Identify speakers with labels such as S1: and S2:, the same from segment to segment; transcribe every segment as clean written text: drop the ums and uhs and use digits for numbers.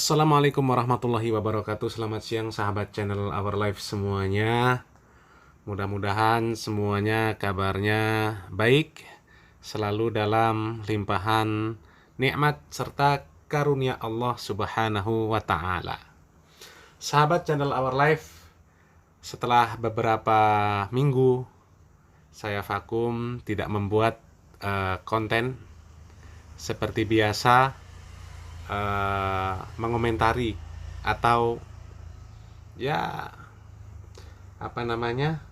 S1: Assalamualaikum warahmatullahi wabarakatuh. Selamat siang sahabat channel Our Life semuanya. Mudah-mudahan semuanya kabarnya baik, selalu dalam limpahan nikmat serta karunia Allah Subhanahu wa taala. Sahabat channel Our Life, setelah beberapa minggu saya vakum tidak membuat konten seperti biasa, mengomentari atau ya apa namanya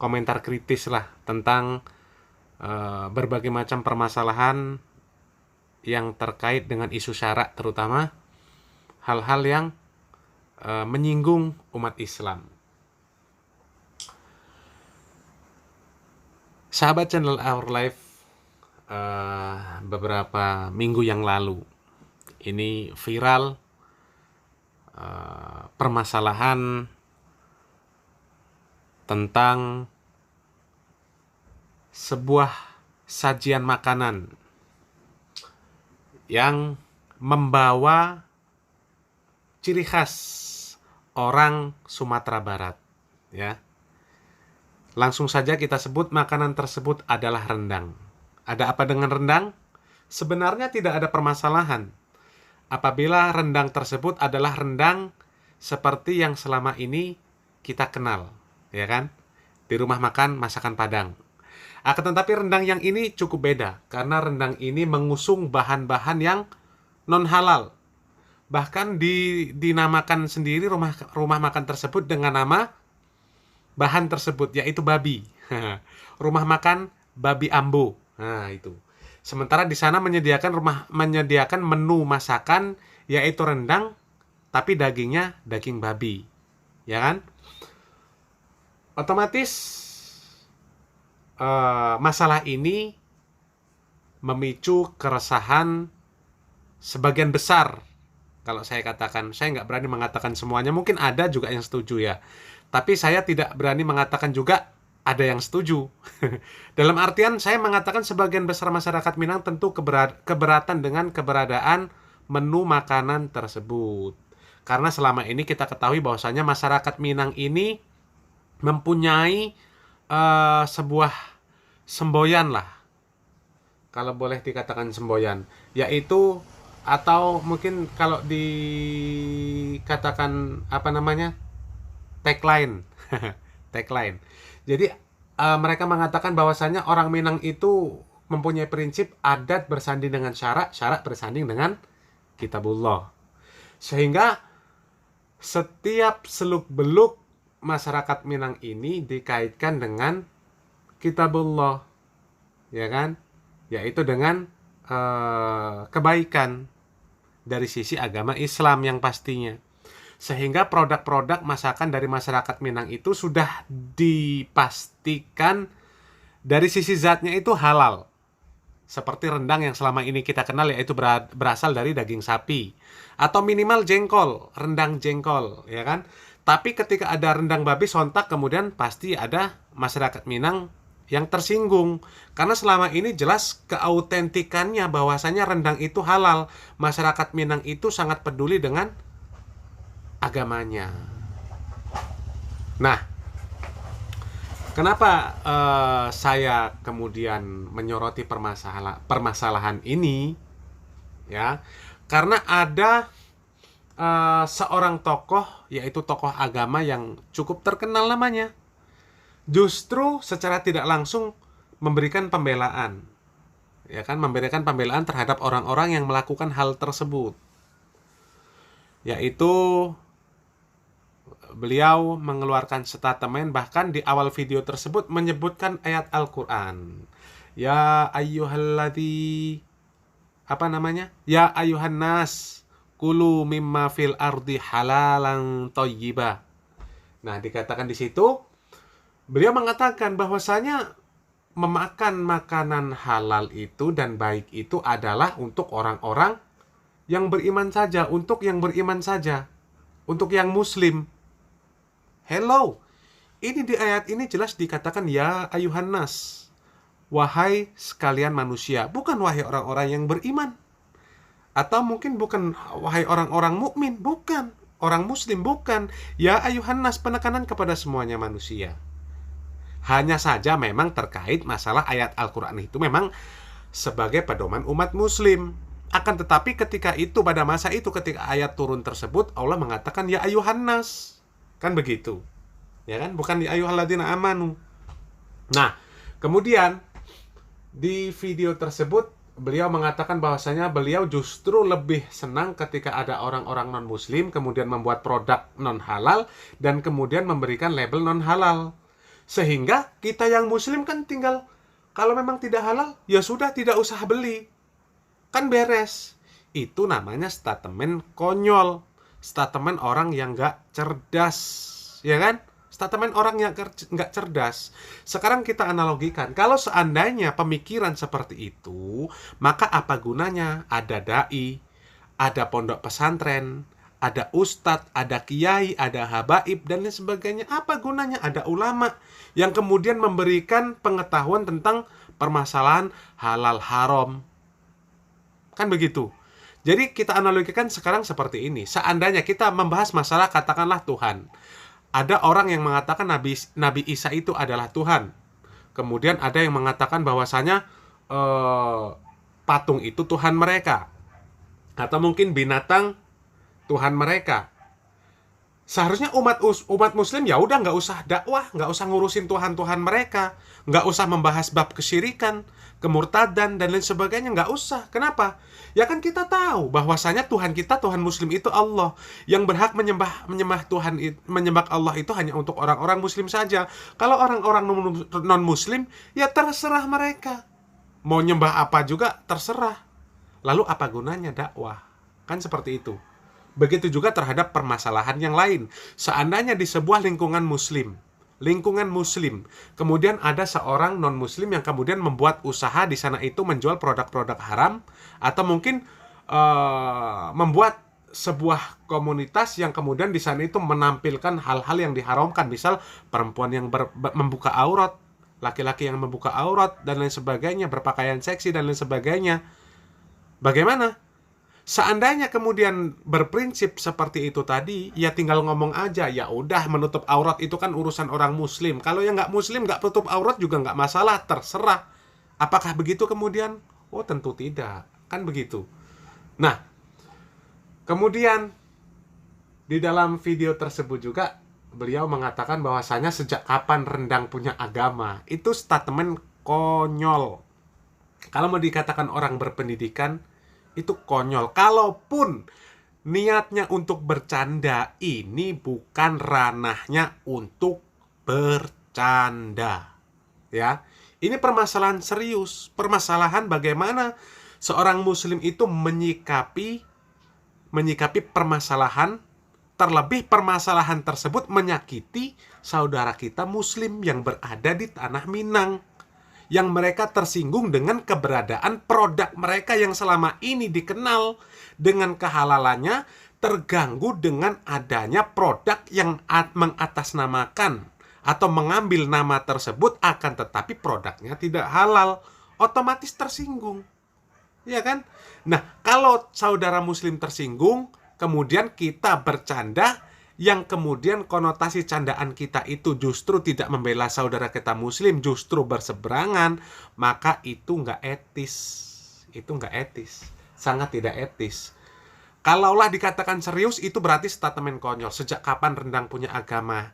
S1: komentar kritis lah tentang berbagai macam permasalahan yang terkait dengan isu syarak, terutama hal-hal yang menyinggung umat Islam. Sahabat channel Our Life, beberapa minggu yang lalu ini viral permasalahan tentang sebuah sajian makanan yang membawa ciri khas orang Sumatera Barat, ya. Langsung saja kita sebut makanan tersebut adalah rendang. Ada apa dengan rendang? Sebenarnya tidak ada permasalahan apabila rendang tersebut adalah rendang seperti yang selama ini kita kenal, ya kan? Di rumah makan masakan Padang. Akan tetapi rendang yang ini cukup beda karena rendang ini mengusung bahan-bahan yang non halal. Bahkan dinamakan sendiri rumah makan tersebut dengan nama bahan tersebut, yaitu babi. Rumah makan babi ambo. Nah, itu. Sementara di sana menyediakan menu masakan yaitu rendang, tapi dagingnya daging babi. Ya kan? Otomatis masalah ini memicu keresahan sebagian besar. Kalau saya katakan, saya nggak berani mengatakan semuanya. Mungkin ada juga yang setuju ya. Tapi saya tidak berani mengatakan juga ada yang setuju. Dalam artian saya mengatakan sebagian besar masyarakat Minang tentu keberatan dengan keberadaan menu makanan tersebut. Karena selama ini kita ketahui bahwasanya masyarakat Minang ini mempunyai sebuah semboyan lah. Kalau boleh dikatakan semboyan. Yaitu atau mungkin kalau dikatakan apa namanya? Tagline. Tagline. Jadi mereka mengatakan bahwasanya orang Minang itu mempunyai prinsip adat bersanding dengan syarak, syarak bersanding dengan kitabullah. Sehingga setiap seluk-beluk masyarakat Minang ini dikaitkan dengan kitabullah, ya kan? Yaitu dengan kebaikan dari sisi agama Islam yang pastinya. Sehingga produk-produk masakan dari masyarakat Minang itu sudah dipastikan dari sisi zatnya itu halal. Seperti rendang yang selama ini kita kenal, yaitu berasal dari daging sapi. Atau minimal jengkol, rendang jengkol, ya kan? Tapi ketika ada rendang babi, sontak kemudian pasti ada masyarakat Minang yang tersinggung. Karena selama ini jelas keautentikannya bahwasanya rendang itu halal. Masyarakat Minang itu sangat peduli dengan agamanya. Nah, kenapa saya kemudian menyoroti permasalahan ini? Ya, karena ada seorang tokoh, yaitu tokoh agama yang cukup terkenal namanya, justru secara tidak langsung memberikan pembelaan, ya kan, memberikan pembelaan terhadap orang-orang yang melakukan hal tersebut. Yaitu beliau mengeluarkan statement, bahkan di awal video tersebut menyebutkan ayat Al-Quran. Ya ayyuhalladzi apa namanya? Ya ayyuhan nas kulu mimma fil ardi halalan thayyibah. Nah, dikatakan di situ beliau mengatakan bahwasanya memakan makanan halal itu dan baik itu adalah untuk orang-orang yang beriman saja, untuk yang beriman saja, untuk yang muslim. Hello, ini di ayat ini jelas dikatakan ya ayuhan nas, wahai sekalian manusia, bukan wahai orang-orang yang beriman. Atau mungkin bukan wahai orang-orang mukmin, bukan. Orang muslim, bukan. Ya ayuhan nas, penekanan kepada semuanya manusia. Hanya saja memang terkait masalah ayat Al-Quran itu memang sebagai pedoman umat muslim. Akan tetapi ketika itu, pada masa itu, ketika ayat turun tersebut, Allah mengatakan ya ayuhan nas. Kan begitu. Ya kan? Bukan ya ayyuhalladzina amanu. Nah, kemudian di video tersebut beliau mengatakan bahwasanya beliau justru lebih senang ketika ada orang-orang non-muslim kemudian membuat produk non-halal dan kemudian memberikan label non-halal. Sehingga kita yang muslim kan tinggal, kalau memang tidak halal, ya sudah tidak usah beli. Kan beres. Itu namanya statement konyol. Statement orang yang nggak cerdas. Ya kan? Statement orang yang nggak cerdas. Sekarang kita analogikan. Kalau seandainya pemikiran seperti itu, maka apa gunanya ada dai, ada pondok pesantren, ada ustadz, ada kiai, ada habaib, dan lain sebagainya. Apa gunanya ada ulama yang kemudian memberikan pengetahuan tentang permasalahan halal haram. Kan begitu. Jadi kita analogikan sekarang seperti ini. Seandainya kita membahas masalah katakanlah Tuhan. Ada orang yang mengatakan Nabi Isa itu adalah Tuhan. Kemudian ada yang mengatakan bahwasanya patung itu Tuhan mereka. Atau mungkin binatang Tuhan mereka. Seharusnya umat muslim ya udah nggak usah dakwah, nggak usah ngurusin Tuhan-Tuhan mereka, nggak usah membahas bab kesyirikan, kemurtadan dan lain sebagainya, nggak usah. Kenapa? Ya kan kita tahu bahwasanya Tuhan kita, Tuhan muslim itu Allah. Yang berhak menyembah Tuhan, menyembah Allah itu hanya untuk orang-orang muslim saja. Kalau orang-orang non-muslim ya terserah mereka. Mau nyembah apa juga terserah. Lalu apa gunanya dakwah? Kan seperti itu. Begitu juga terhadap permasalahan yang lain. Seandainya di sebuah lingkungan muslim, kemudian ada seorang non-muslim yang kemudian membuat usaha di sana itu menjual produk-produk haram, atau mungkin membuat sebuah komunitas yang kemudian di sana itu menampilkan hal-hal yang diharamkan, misal perempuan yang membuka aurat, laki-laki yang membuka aurat dan lain sebagainya, berpakaian seksi dan lain sebagainya. Bagaimana? Seandainya kemudian berprinsip seperti itu tadi, ya tinggal ngomong aja, ya udah menutup aurat itu kan urusan orang muslim. Kalau yang nggak muslim nggak tutup aurat juga nggak masalah, terserah. Apakah begitu kemudian? Oh tentu tidak, kan begitu. Nah, kemudian di dalam video tersebut juga beliau mengatakan bahwasanya sejak kapan rendang punya agama. Itu statement konyol. Kalau mau dikatakan orang berpendidikan, itu konyol. Kalaupun niatnya untuk bercanda, ini bukan ranahnya untuk bercanda. Ya, ini permasalahan serius. Permasalahan bagaimana seorang muslim itu menyikapi permasalahan, terlebih permasalahan tersebut menyakiti saudara kita muslim yang berada di tanah Minang, yang mereka tersinggung dengan keberadaan produk mereka yang selama ini dikenal dengan kehalalannya, terganggu dengan adanya produk yang mengatasnamakan atau mengambil nama tersebut, akan tetapi produknya tidak halal, otomatis tersinggung. Ya kan? Nah, kalau saudara muslim tersinggung, kemudian kita bercanda, yang kemudian konotasi candaan kita itu justru tidak membela saudara kita muslim, justru berseberangan, maka itu nggak etis. Itu nggak etis. Sangat tidak etis. Kalaulah dikatakan serius, itu berarti statement konyol. Sejak kapan rendang punya agama?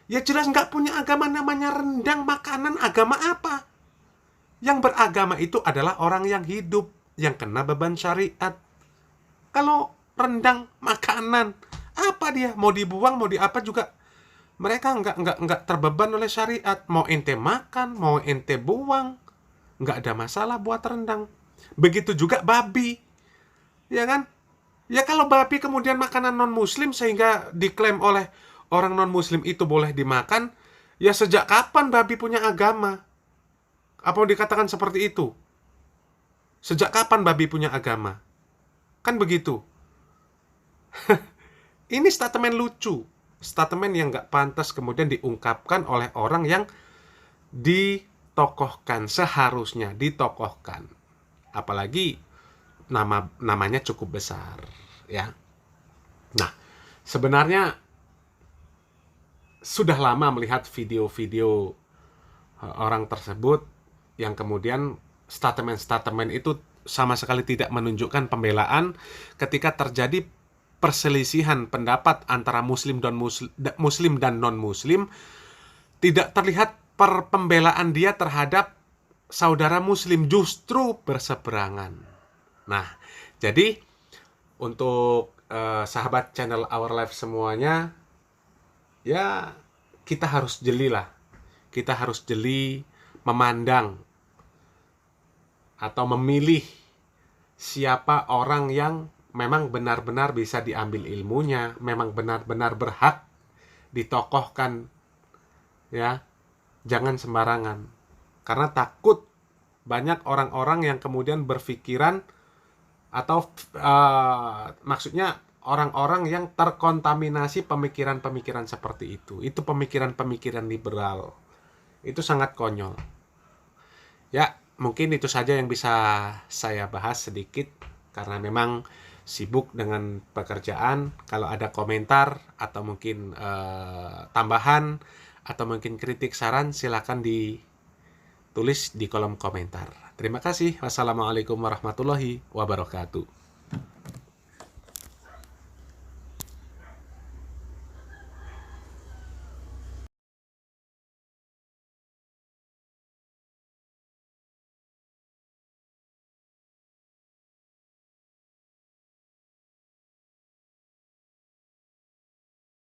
S1: Ya jelas nggak punya agama, namanya rendang makanan, agama apa? Yang beragama itu adalah orang yang hidup, yang kena beban syariat. Kalau rendang makanan, apa dia? Mau dibuang, mau diapa juga, mereka nggak terbeban oleh syariat. Mau ente makan, mau ente buang, nggak ada masalah buat rendang. Begitu juga babi, ya kan? Ya kalau babi kemudian makanan non-muslim sehingga diklaim oleh orang non-muslim itu boleh dimakan, ya sejak kapan babi punya agama? Apa dikatakan seperti itu? Sejak kapan babi punya agama? Kan begitu. Ini statement lucu, statement yang nggak pantas kemudian diungkapkan oleh orang yang ditokohkan, seharusnya ditokohkan. Apalagi namanya cukup besar, ya. Nah, sebenarnya sudah lama melihat video-video orang tersebut yang kemudian statement-statement itu sama sekali tidak menunjukkan pembelaan ketika terjadi perselisihan pendapat antara muslim dan non-muslim. Tidak terlihat pembelaan dia terhadap saudara muslim, justru berseberangan. Nah, jadi untuk sahabat channel Our Life semuanya, ya kita harus jeli lah. Kita harus jeli memandang atau memilih siapa orang yang memang benar-benar bisa diambil ilmunya, memang benar-benar berhak ditokohkan, ya. Jangan sembarangan. Karena takut banyak orang-orang yang kemudian berpikiran atau maksudnya orang-orang yang terkontaminasi pemikiran-pemikiran seperti itu. Itu pemikiran-pemikiran liberal. Itu sangat konyol. Ya, mungkin itu saja yang bisa saya bahas sedikit karena memang sibuk dengan pekerjaan. Kalau ada komentar atau mungkin tambahan atau mungkin kritik saran, silakan ditulis di kolom komentar. Terima kasih. Wassalamualaikum warahmatullahi wabarakatuh.